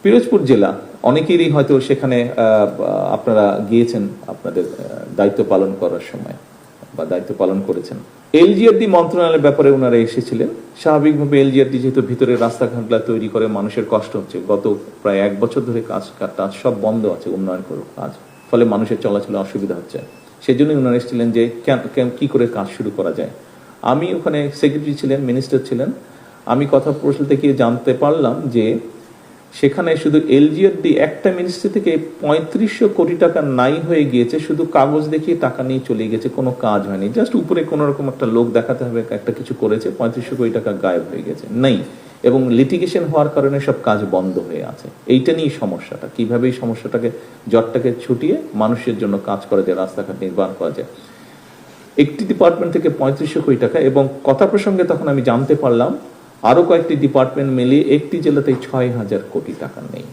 পিরোজপুর জেলা, অনেকেরই হয়তো সেখানে আপনারা গিয়েছেন আপনাদের দায়িত্ব পালন করার সময় বা দায়িত্ব পালন করেছেন। এলজিআরডি মন্ত্রণালয়ের ব্যাপারে ওনারা এসেছিলেন। স্বাভাবিকভাবে এলজিআরডি যেহেতু ভিতরে রাস্তাঘাটগুলো তৈরি করে মানুষের কষ্ট হচ্ছে, গত প্রায় 1 বছর ধরে কাজ সব বন্ধ আছে, উন্নয়ন কাজ, ফলে মানুষের চলাচলে অসুবিধা হচ্ছে। সেই জন্যই ওনারা এসেছিলেন যে কি করে কাজ শুরু করা যায়। আমি ওখানে সেক্রেটারি ছিলেন, মিনিস্টার ছিলেন। আমি কথা প্রশ্নতে গিয়ে জানতে পারলাম যে সেখানে শুধু এলজিআরডি একটা মিনিস্ট্রি থেকে 3500 কোটি টাকা নাই হয়ে গিয়েছে, শুধু কাগজ দেখিয়ে টাকা নিয়ে চলে গেছে, কোনো কাজ হয়নি। জাস্ট উপরে কোনো রকম একটা লোক দেখাতে হবে একটা কিছু করেছে, 3500 কোটি টাকা গায়েব হয়ে গেছে, নেই। এবং লিটিগেশন হওয়ার কারণে সব কাজ বন্ধ হয়ে আছে। এইটা নিয়েই সমস্যাটা, কিভাবে এই সমস্যাটাকে জটটাকে ছুটিয়ে মানুষের জন্য কাজ করা যায়, রাস্তাঘাট নির্মাণ করা যায়। একটি ডিপার্টমেন্ট থেকে 3500 কোটি টাকা, এবং কথা প্রসঙ্গে তখন আমি জানতে পারলাম আরো কয়েকটি ডিপার্টমেন্ট মিলিয়ে একটি জেলাতে 6000 কোটি টাকা নেই।